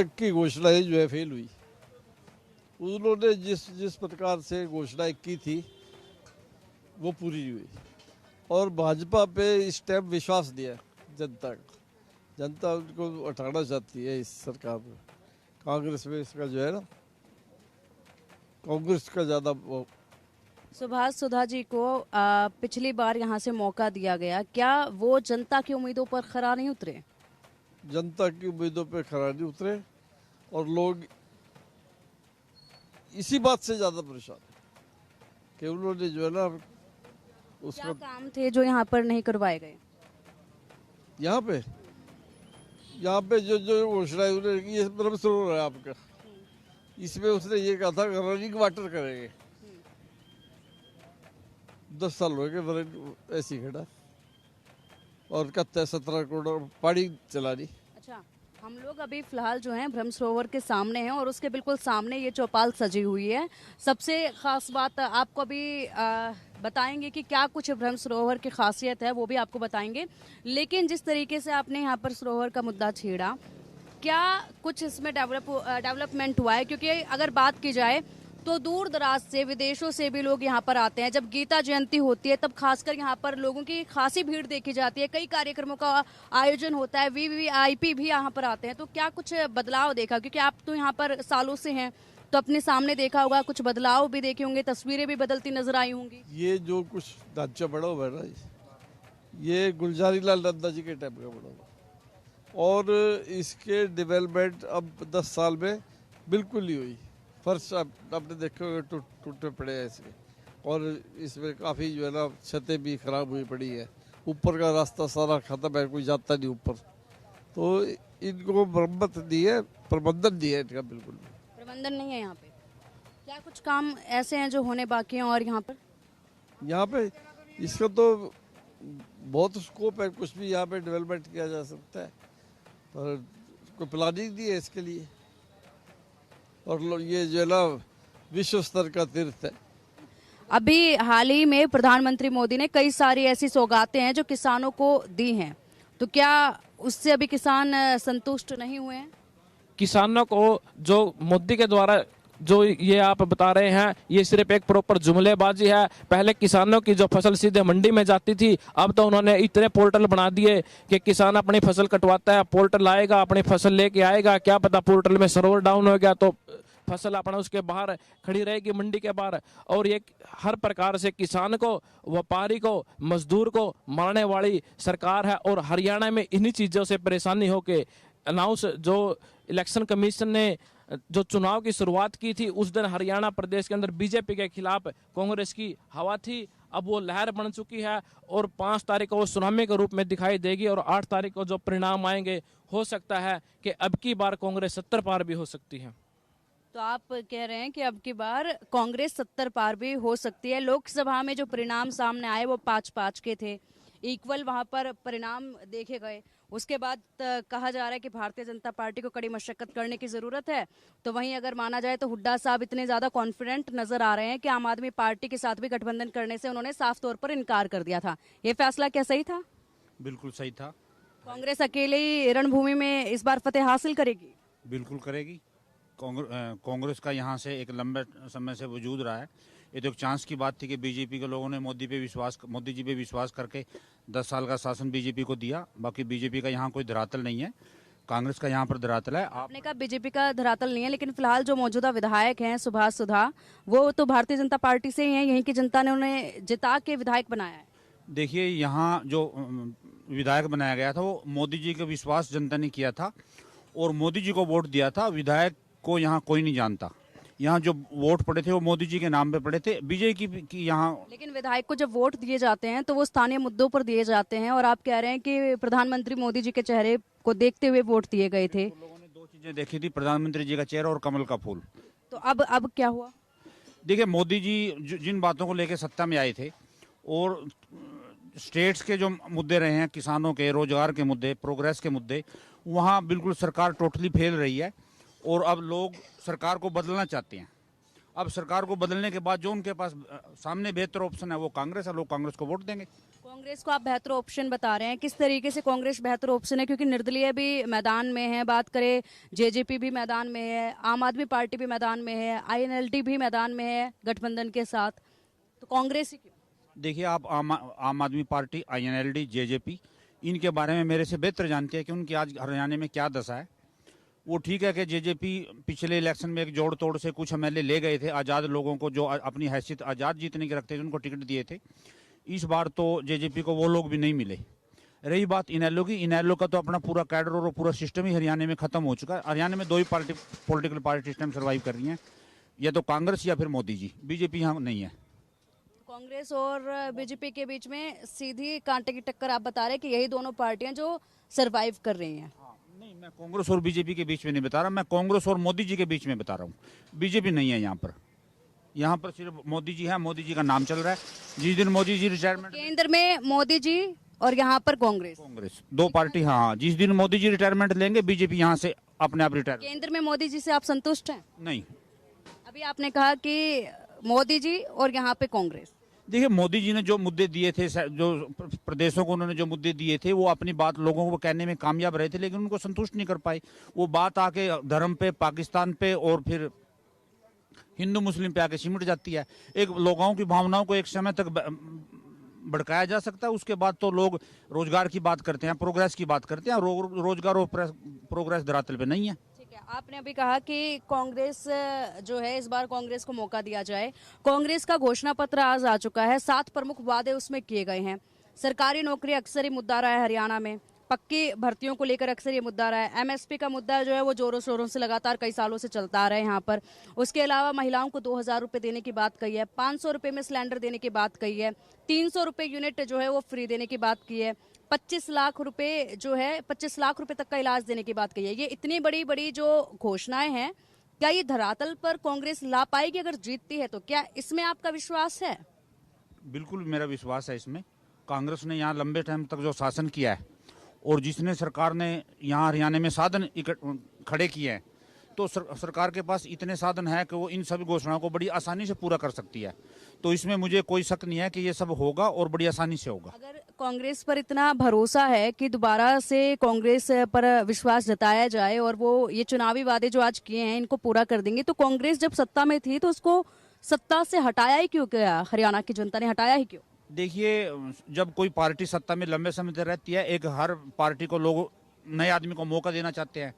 की घोषणाएं जो है फेल हुई। उन्होंने जिस जिस प्रकार से घोषणाएं की थी वो पूरी नहीं हुई और भाजपा पे इस टाइम विश्वास दिया जनता का। जनता उनको हटाना चाहती है इस सरकार में। कांग्रेस में इसका जो है ना, कांग्रेस का ज़्यादा वो। सुभाष सुधा जी को पिछली बार यहाँ से मौका दिया गया, क्या वो जनता की उम्मीदों पर खरा नहीं उतरे? जनता की उम्मीदों पे खरा नहीं उतरे और लोग इसी बात से ज़्यादा परेशान है कि उन्होंने जो है ना क्या उसका काम थे जो यहाँ पर नहीं करवाए गए? यहाँ पे यहाँ पे जो जो घोषणाएं उन्होंने की, ये ब्रह्म सरोवर है आपका, इसमें उसने ये कहा था रनिंग वाटर करेंगे। 10 साल हो गए रनिंग ऐसी खड़ा और कहते हैं 17 करोड़ पानी चला दी। अच्छा, हम लोग अभी फिलहाल जो हैं ब्रह्म सरोवर के सामने हैं और उसके बिल्कुल सामने ये चौपाल सजी हुई है। सबसे खास बात आपको अभी बताएंगे कि क्या कुछ ब्रह्म सरोवर की खासियत है, वो भी आपको बताएंगे। लेकिन जिस तरीके से आपने यहाँ पर सरोवर का मुद्दा छेड़ा, क्या कुछ इसमें डेवलपमेंट हुआ है? क्योंकि अगर बात की जाए तो दूर दराज से, विदेशों से भी लोग यहाँ पर आते हैं। जब गीता जयंती होती है तब खासकर यहाँ पर लोगों की खासी भीड़ देखी जाती है। कई कार्यक्रमों का आयोजन होता है, वीवीआईपी भी यहाँ पर आते हैं। तो क्या कुछ बदलाव देखा? क्योंकि आप तो यहाँ पर सालों से हैं, तो अपने सामने देखा होगा, कुछ बदलाव भी देखे होंगे, तस्वीरें भी बदलती नजर आई होंगी। ये जो कुछ ढांचा बड़ा हुआ है ना, ये गुलजारी लाल नंदा जी के टाइम का बड़ा हुआ और इसके डेवलपमेंट अब 10 साल में बिल्कुल नहीं हुई। फर्श आपने देखे होंगे टूटे पड़े हैं इसके और इसमें काफ़ी जो है ना छतें भी खराब हुई पड़ी है। ऊपर का रास्ता सारा खत्म है, कोई जाता नहीं ऊपर। तो इनको मरम्मत नहीं है, प्रबंधन नहीं है इनका बिल्कुल भी। प्रबंधन नहीं है यहाँ पे। क्या कुछ काम ऐसे हैं जो होने बाकी हैं? और यहाँ पे इसका तो बहुत स्कोप है, कुछ भी यहाँ पे डेवलपमेंट किया जा सकता है, पर कोई प्लानिंग नहीं है इसके लिए। और ये जो है ना विश्व स्तर का तीर्थ है। अभी हाल ही में प्रधानमंत्री मोदी ने कई सारी ऐसी सौगातें हैं जो किसानों को दी हैं, तो क्या उससे अभी किसान संतुष्ट नहीं हुए हैं? किसानों को जो मोदी के द्वारा जो ये आप बता रहे हैं, ये सिर्फ एक प्रॉपर जुमलेबाजी है। पहले किसानों की जो फसल सीधे मंडी में जाती थी, अब तो उन्होंने इतने पोर्टल बना दिए कि किसान अपनी फसल कटवाता है, पोर्टल आएगा, अपनी फसल लेके आएगा। क्या पता पोर्टल में सर्वर डाउन हो गया तो फसल अपना उसके बाहर खड़ी रहेगी मंडी के बाहर। और ये हर प्रकार से किसान को, व्यापारी को, मजदूर को मारने वाली सरकार है। और हरियाणा में इन्हीं चीज़ों से परेशानी होके अनाउंस जो इलेक्शन कमीशन ने जो चुनाव की शुरुआत की थी, उस दिन हरियाणा प्रदेश के अंदर बीजेपी के खिलाफ कांग्रेस की हवा थी। अब वो लहर बन चुकी है और 5 तारीख को वो सुनामी के रूप में दिखाई देगी और 8 तारीख को जो परिणाम आएंगे, हो सकता है कि अब की बार कांग्रेस 70 पार भी हो सकती है। तो आप कह रहे हैं कि अब की बार कांग्रेस 70 पार भी हो सकती है। लोकसभा में जो परिणाम सामने आए वो 5-5 के थे, इक्वल वहां पर परिणाम देखे गए। उसके बाद कहा जा रहा है कि भारतीय जनता पार्टी को कड़ी मशक्कत करने की जरूरत है। तो वहीं अगर माना जाए तो हुड्डा साहब इतने ज्यादा कॉन्फिडेंट नजर आ रहे हैं कि आम आदमी पार्टी के साथ भी गठबंधन करने से उन्होंने साफ तौर पर इनकार कर दिया था। ये फैसला क्या सही था? बिल्कुल सही था। कांग्रेस अकेले ही रणभूमि में इस बार फतेह हासिल करेगी? बिल्कुल करेगी। कांग्रेस का यहाँ से एक लंबे समय से वजूद रहा है। ये तो एक चांस की बात थी कि बीजेपी के लोगों ने मोदी जी पे विश्वास करके 10 साल का शासन बीजेपी को दिया। बाकी बीजेपी का यहाँ कोई धरातल नहीं है, कांग्रेस का यहाँ पर धरातल है। आपने कहा बीजेपी का धरातल नहीं है, लेकिन फिलहाल जो मौजूदा विधायक हैं सुभाष सुधा, वो तो भारतीय जनता पार्टी से ही हैं। यहीं की जनता ने उन्हें जिता के विधायक बनाया है। देखिए, यहाँ जो विधायक बनाया गया था वो मोदी जी का विश्वास जनता ने किया था और मोदी जी को वोट दिया था। विधायक को यहाँ कोई नहीं जानता। यहाँ जो वोट पड़े थे वो मोदी जी के नाम पे पड़े थे, बीजेपी की यहाँ। लेकिन विधायक को जब वोट दिए जाते हैं तो वो स्थानीय मुद्दों पर दिए जाते हैं, और आप कह रहे हैं कि प्रधानमंत्री मोदी जी के चेहरे को देखते हुए वोट दिए गए थे। तो लोगों ने 2 चीजें देखी थी, प्रधानमंत्री जी का चेहरा और कमल का फूल। तो अब क्या हुआ? देखिए, मोदी जी जिन बातों को लेकर सत्ता में आए थे और स्टेट्स के जो मुद्दे रहे हैं, किसानों के, रोजगार के मुद्दे, प्रोग्रेस के मुद्दे, वहाँ बिल्कुल सरकार टोटली फेल रही है। और अब लोग सरकार को बदलना चाहते हैं। अब सरकार को बदलने के बाद जो उनके पास सामने बेहतर ऑप्शन है वो कांग्रेस है, लोग कांग्रेस को वोट देंगे। कांग्रेस को आप बेहतर ऑप्शन बता रहे हैं, किस तरीके से कांग्रेस बेहतर ऑप्शन है? क्योंकि निर्दलीय भी मैदान में है, बात करें जेजेपी भी मैदान में है, आम आदमी पार्टी भी मैदान में है, आईएनएलडी भी मैदान में है गठबंधन के साथ, तो कांग्रेस ही क्यों? देखिए, आप आम आदमी पार्टी, आईएनएलडी, जेजेपी, इनके बारे में मेरे से बेहतर जानते हैं कि उनकी आज हरियाणा में क्या दशा है। वो ठीक है कि जेजेपी पिछले इलेक्शन में एक जोड़ तोड़ से कुछ एमएलए ले गए थे, आज़ाद लोगों को जो अपनी हैसियत आज़ाद जीतने के रखते थे उनको टिकट दिए थे। इस बार तो जेजेपी को वो लोग भी नहीं मिले। रही बात इनेलो की, इनेलो का तो अपना पूरा कैडर और पूरा सिस्टम ही हरियाणा में खत्म हो चुका है। हरियाणा में दो ही पॉलिटिकल पार्टी सिस्टम सर्वाइव कर रही हैं, या तो कांग्रेस या फिर मोदी जी। बीजेपी यहाँ नहीं है। कांग्रेस और बीजेपी के बीच में सीधी कांटे की टक्कर आप बता रहे हैं कि यही दोनों पार्टियां जो सरवाइव कर रही हैं। नहीं, मैं कांग्रेस और बीजेपी के बीच में नहीं बता रहा, मैं कांग्रेस और मोदी जी के बीच में बता रहा हूँ। बीजेपी नहीं है यहाँ पर। यहाँ पर सिर्फ मोदी जी है, मोदी जी का नाम चल रहा है। जिस दिन मोदी जी रिटायरमेंट, केंद्र में मोदी जी और यहाँ पर कांग्रेस, दो पार्टी। हाँ, जिस दिन मोदी जी रिटायरमेंट लेंगे, बीजेपी यहाँ से अपने आप रिटायर। केंद्र में मोदी जी से आप संतुष्ट हैं? नहीं। अभी आपने कहा कि मोदी जी और यहाँ पे कांग्रेस। देखिए, मोदी जी ने जो मुद्दे दिए थे, जो प्रदेशों को उन्होंने जो मुद्दे दिए थे, वो अपनी बात लोगों को कहने में कामयाब रहे थे, लेकिन उनको संतुष्ट नहीं कर पाए। वो बात आके धर्म पे, पाकिस्तान पे और फिर हिंदू मुस्लिम पे आके सिमट जाती है। एक लोगों की भावनाओं को एक समय तक भड़काया जा सकता है, उसके बाद तो लोग रोजगार की बात करते हैं, प्रोग्रेस की बात करते हैं। रोजगार और प्रोग्रेस धरातल पे नहीं है। ठीक है, आपने अभी कहा कि कांग्रेस जो है, इस बार कांग्रेस को मौका दिया जाए। कांग्रेस का घोषणा पत्र आज आ चुका है, 7 प्रमुख वादे उसमें किए गए हैं। सरकारी नौकरी अक्सर ही मुद्दा रहा है हरियाणा में, पक्की भर्तियों को लेकर अक्सर ये मुद्दा रहा है। एमएसपी का मुद्दा जो है वो जोरों शोरों से लगातार कई सालों से चलता आ रहा है यहाँ पर। उसके अलावा महिलाओं को 2000 रुपये देने की बात कही है, 500 रुपये में सिलेंडर देने की बात कही है, 300 रुपये यूनिट जो है वो फ्री देने की बात की है, 25 लाख रुपए जो है 25 लाख रुपए तक का इलाज देने की बात कही है। ये इतनी बड़ी बड़ी जो घोषणाएं हैं, क्या ये धरातल पर कांग्रेस ला पाएगी? अगर जीतती है तो क्या इसमें आपका विश्वास है? बिल्कुल मेरा विश्वास है इसमें। कांग्रेस ने यहाँ लंबे टाइम तक जो शासन किया है और जिसने सरकार ने यहाँ हरियाणा में साधन खड़े किए हैं, तो सरकार के पास इतने साधन है कि वो इन सभी घोषणाओं को बड़ी आसानी से पूरा कर सकती है। तो इसमें मुझे कोई शक नहीं है कि ये सब होगा और बड़ी आसानी से होगा। अगर कांग्रेस पर इतना भरोसा है कि दोबारा से कांग्रेस पर विश्वास जताया जाए और वो ये चुनावी वादे जो आज किए हैं इनको पूरा कर देंगे, तो कांग्रेस जब सत्ता में थी तो उसको सत्ता से हटाया ही क्यों गया? हरियाणा की जनता ने हटाया ही क्यों? देखिए, जब कोई पार्टी सत्ता में लंबे समय तक रहती है, एक हर पार्टी को लोग नए आदमी को मौका देना चाहते हैं,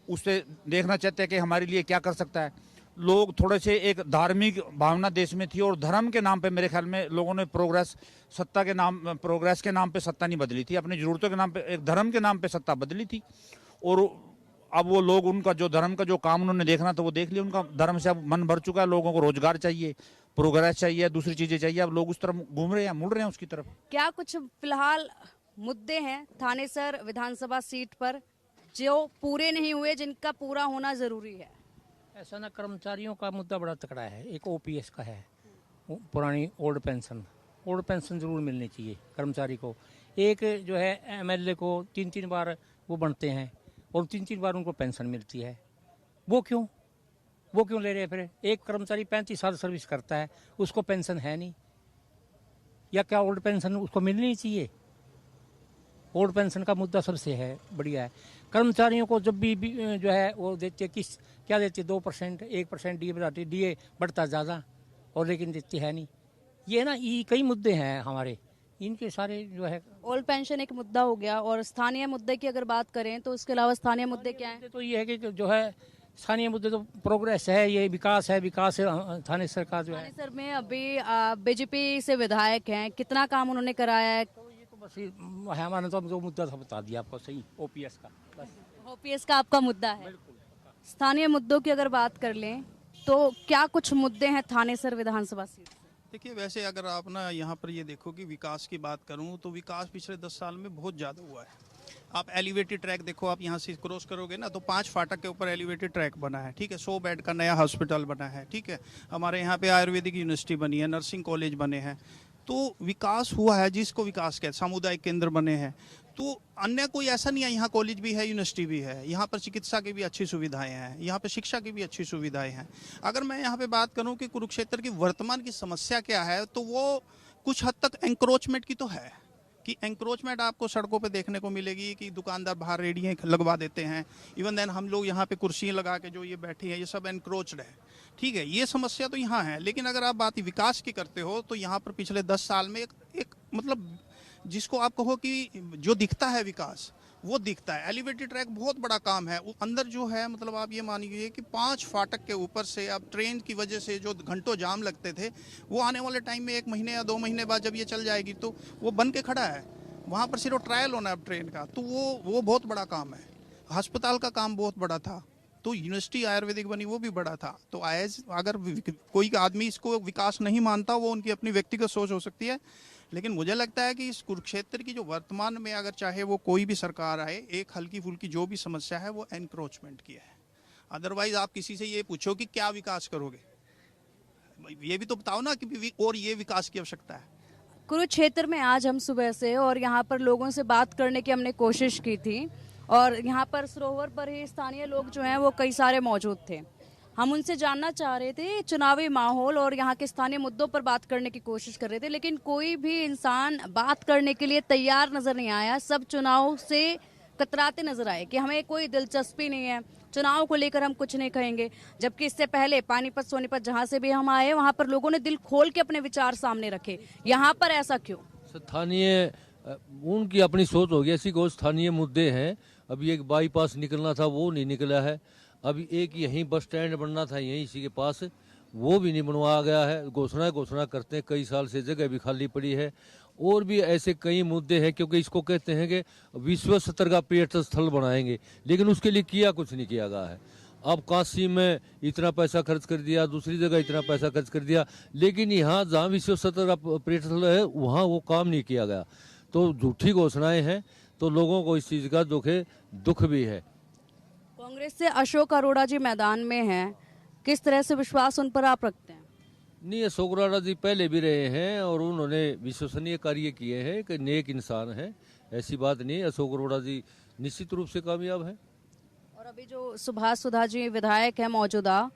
उससे देखना चाहते हैं कि हमारे लिए क्या कर सकता है। लोग थोड़े से एक धार्मिक भावना देश में थी और धर्म के नाम पे मेरे ख्याल में लोगों ने प्रोग्रेस के नाम पे सत्ता नहीं बदली थी, अपनी जरूरतों के नाम पे, एक धर्म के नाम पे सत्ता बदली थी। और अब वो लोग, उनका जो धर्म का जो काम उन्होंने देखना था वो देख लिया। उनका धर्म से अब मन भर चुका है। लोगों को रोजगार चाहिए, प्रोग्रेस चाहिए, दूसरी चीजें चाहिए। अब लोग उस तरफ घूम रहे हैं, मुड़ रहे हैं उसकी तरफ। क्या कुछ फिलहाल मुद्दे हैं थानेसर विधानसभा सीट पर जो पूरे नहीं हुए, जिनका पूरा होना जरूरी है? ऐसा ना, कर्मचारियों का मुद्दा बड़ा तकड़ा है। एक ओपीएस का है, पुरानी ओल्ड पेंशन जरूर मिलनी चाहिए कर्मचारी को। एक जो है एमएलए को 3-3 बार वो बनते हैं और 3-3 बार उनको पेंशन मिलती है। वो क्यों ले रहे हैं? फिर एक कर्मचारी 35 साल सर्विस करता है, उसको पेंशन है नहीं, या क्या ओल्ड पेंशन उसको मिलनी चाहिए? ओल्ड पेंशन का मुद्दा सबसे है बढ़िया है। कर्मचारियों को जब भी जो है वो देते, क्या देते? 2%, 1% डीए बढ़ाते, डीए बढ़ता ज़्यादा और लेकिन देते है नहीं। ये ना, ये कई मुद्दे हैं हमारे, इनके सारे जो है। ओल्ड पेंशन एक मुद्दा हो गया, और स्थानीय मुद्दे की अगर बात करें तो इसके अलावा स्थानीय मुद्दे क्या हैं? तो ये है कि जो है स्थानीय मुद्दे तो प्रोग्रेस है, ये विकास है थाने सरकार जो है। थाने सर में अभी बीजेपी से विधायक हैं, कितना काम उन्होंने कराया है? तो ये तो बस हमारे तो जो मुद्दा था बता दिया आपको, सही ओपीएस का। बस ओपीएस का आपका मुद्दा है। स्थानीय मुद्दों की अगर बात कर लें तो क्या कुछ मुद्दे हैं थानेसर विधानसभा सीट से? देखिए, वैसे अगर आप ना यहाँ पर ये देखो कि विकास की बात करूँ तो विकास पिछले 10 साल में बहुत ज़्यादा हुआ है। आप एलिवेटेड ट्रैक देखो, आप यहाँ से क्रॉस करोगे ना तो 5 फाटक के ऊपर एलिवेटेड ट्रैक बना है, ठीक है। 100 बेड का नया हॉस्पिटल बना है, ठीक है। हमारे यहाँ पे आयुर्वेदिक यूनिवर्सिटी बनी है, नर्सिंग कॉलेज बने हैं। तो विकास हुआ है, जिसको विकास कहते, सामुदायिक केंद्र बने हैं। तो अन्य कोई ऐसा नहीं है, यहाँ कॉलेज भी है, यूनिवर्सिटी भी है, यहाँ पर चिकित्सा की भी अच्छी सुविधाएं हैं, यहाँ पर शिक्षा की भी अच्छी सुविधाएं हैं। अगर मैं यहाँ पे बात करूँ कि कुरुक्षेत्र की वर्तमान की समस्या क्या है, तो वो कुछ हद तक एंक्रोचमेंट की तो है कि एंक्रोचमेंट आपको सड़कों पे देखने को मिलेगी कि दुकानदार बाहर रेडियाँ लगवा देते हैं। इवन देन हम लोग यहाँ पे कुर्सियाँ लगा के जो ये बैठे हैं ये सब एंक्रोच्ड है। ठीक है, ये समस्या तो यहाँ है, लेकिन अगर आप बात विकास की करते हो तो यहाँ पर पिछले 10 साल में एक मतलब जिसको आप कहो कि जो दिखता है विकास वो दिखता है। एलिवेटेड ट्रैक बहुत बड़ा काम है। वो अंदर जो है मतलब आप ये मानिए कि 5 फाटक के ऊपर से अब ट्रेन की वजह से जो घंटों जाम लगते थे वो आने वाले टाइम में 1 महीने या 2 महीने बाद जब ये चल जाएगी तो वो बन के खड़ा है। वहाँ पर सिर्फ ट्रायल होना है अब ट्रेन का, तो वो बहुत बड़ा काम है। अस्पताल का काम बहुत बड़ा था, तो यूनिवर्सिटी आयुर्वेदिक बनी वो भी बड़ा था। तो अगर कोई आदमी इसको विकास नहीं मानता वो उनकी अपनी व्यक्तिगत सोच हो सकती है, लेकिन मुझे लगता है कि इस कुरुक्षेत्र की जो वर्तमान में अगर चाहे वो कोई भी सरकार आए, एक हल्की फुल्की जो भी समस्या है वो एनक्रोचमेंट की है। अदरवाइज आप किसी से ये पूछो कि क्या विकास करोगे, ये भी तो बताओ ना कि और ये विकास की आवश्यकता है। कुरुक्षेत्र में आज हम सुबह से और यहाँ पर लोगों से बात करने की हमने कोशिश की थी और यहाँ पर सरोवर पर ही स्थानीय लोग जो हैं वो कई सारे मौजूद थे। हम उनसे जानना चाह रहे थे चुनावी माहौल और यहाँ के स्थानीय मुद्दों पर बात करने की कोशिश कर रहे थे, लेकिन कोई भी इंसान बात करने के लिए तैयार नजर नहीं आया। सब चुनाव से कतराते नजर आए कि हमें कोई दिलचस्पी नहीं है, चुनाव को लेकर हम कुछ नहीं कहेंगे। जबकि इससे पहले पानीपत, सोनीपत जहाँ से भी हम आए वहाँ पर लोगों ने दिल खोल के अपने विचार सामने रखे। यहाँ पर ऐसा क्यों? स्थानीय उनकी अपनी सोच होगी ऐसी को स्थानीय मुद्दे हैं। अभी एक बाईपास निकलना था वो नहीं निकला है। अभी एक यहीं बस स्टैंड बनना था यहीं इसी के पास, वो भी नहीं बनवाया गया है। घोषणा करते हैं, कई साल से जगह भी खाली पड़ी है। और भी ऐसे कई मुद्दे हैं, क्योंकि इसको कहते हैं कि विश्व स्तर का पर्यटन स्थल बनाएंगे, लेकिन उसके लिए कुछ नहीं किया गया है। अब काशी में इतना पैसा खर्च कर दिया, दूसरी जगह इतना पैसा खर्च कर दिया, लेकिन यहाँ जहाँ विश्व स्तर का पर्यटन स्थल है वहाँ वो काम नहीं किया गया। तो झूठी घोषणाएं हैं, तो लोगों को इस चीज़ का दुख भी है। कांग्रेस से अशोक अरोड़ा जी मैदान में हैं, किस तरह से विश्वास उन पर आप रखते हैं? नहीं, अशोक अरोड़ा जी पहले भी रहे हैं और उन्होंने विश्वसनीय कार्य किए हैं, कि नेक इंसान है, ऐसी बात नहीं। अशोक अरोड़ा जी निश्चित रूप से कामयाब है। और अभी जो सुभाष सुधा जी विधायक है मौजूदा,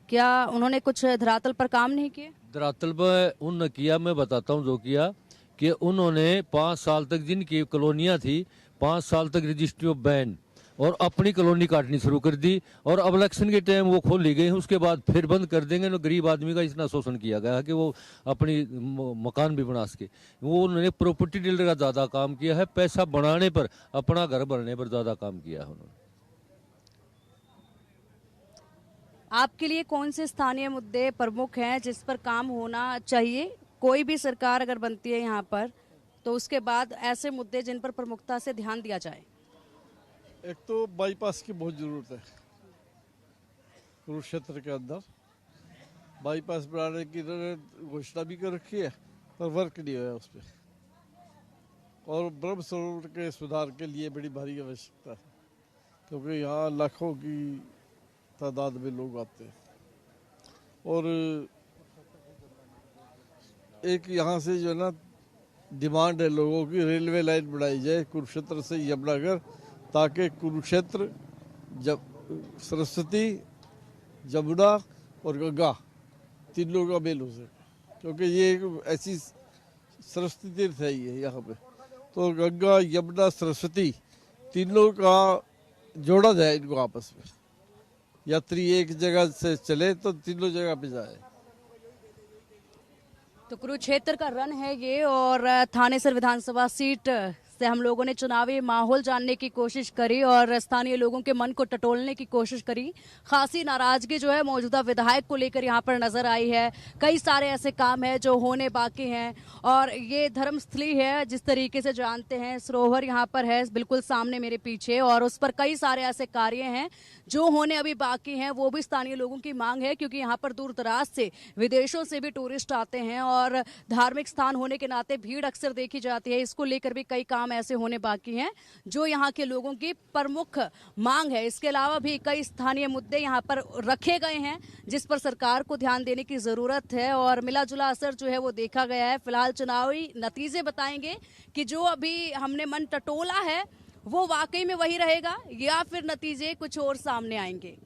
क्या उन्होंने कुछ धरातल पर काम नहीं किए? धरातल पर उन्होंने किया, मैं बताता हूँ जो किया कि उन्होंने 5 साल तक जिनकी कॉलोनियाँ थी 5 साल तक रजिस्ट्री ऑफ बैन और अपनी कॉलोनी काटनी शुरू कर दी, और अब इलेक्शन के टाइम वो खोल ली गई, उसके बाद फिर बंद कर देंगे। तो गरीब आदमी का इतना शोषण किया गया है कि वो अपनी मकान भी बना सके। वो उन्होंने प्रॉपर्टी डीलर का ज़्यादा काम किया है, पैसा बनाने पर, अपना घर बनने पर ज़्यादा काम किया है उन्होंने। आपके लिए कौन से स्थानीय मुद्दे प्रमुख हैं जिस पर काम होना चाहिए? कोई भी सरकार अगर बनती है यहाँ पर तो उसके बाद ऐसे मुद्दे जिन पर प्रमुखता से ध्यान दिया जाए। एक तो बाईपास की बहुत ज़रूरत है। कुरुक्षेत्र के अंदर बाईपास बनाने की घोषणा भी कर रखी है, पर वर्क नहीं हुआ उस पर। और ब्रह्म सरोवर के सुधार के लिए बड़ी भारी आवश्यकता है, क्योंकि यहाँ लाखों की तादाद में लोग आते हैं। और एक यहाँ से जो है ना डिमांड है लोगों की, रेलवे लाइन बढ़ाई जाए कुरुक्षेत्र से यमुनानगर, ताकि कुरुक्षेत्र, जब सरस्वती, जमुना और गंगा तीनों का मेल हो सके, क्योंकि ये एक ऐसी सरस्वती तीर्थ है ये यहाँ पे। तो गंगा, यमुना, सरस्वती तीनों का जोड़ा जाए इनको आपस में। यात्री एक जगह से चले तो तीनों जगह पे जाए। तो कुरुक्षेत्र का रन है ये, और थानेसर विधानसभा सीट से हम लोगों ने चुनावी माहौल जानने की कोशिश करी और स्थानीय लोगों के मन को टटोलने की कोशिश करी। खासी नाराजगी जो है मौजूदा विधायक को लेकर यहाँ पर नजर आई है। कई सारे ऐसे काम हैं जो होने बाकी हैं, और ये धर्मस्थली है जिस तरीके से जानते हैं। सरोवर यहाँ पर है बिल्कुल सामने मेरे पीछे, और उस पर कई सारे ऐसे कार्य हैं जो होने अभी बाकी हैं। वो भी स्थानीय लोगों की मांग है, क्योंकि यहाँ पर दूर दराज से, विदेशों से भी टूरिस्ट आते हैं और धार्मिक स्थान होने के नाते भीड़ अक्सर देखी जाती है। इसको लेकर भी कई काम ऐसे होने बाकी हैं जो यहाँ के लोगों की प्रमुख मांग है। इसके अलावा भी कई स्थानीय मुद्दे यहाँ पर रखे गए हैं जिस पर सरकार को ध्यान देने की जरूरत है, और मिला जुला असर जो है वो देखा गया है। फिलहाल चुनावी नतीजे बताएंगे कि जो अभी हमने मन टटोला है वो वाकई में वही रहेगा या फिर नतीजे कुछ और सामने आएंगे।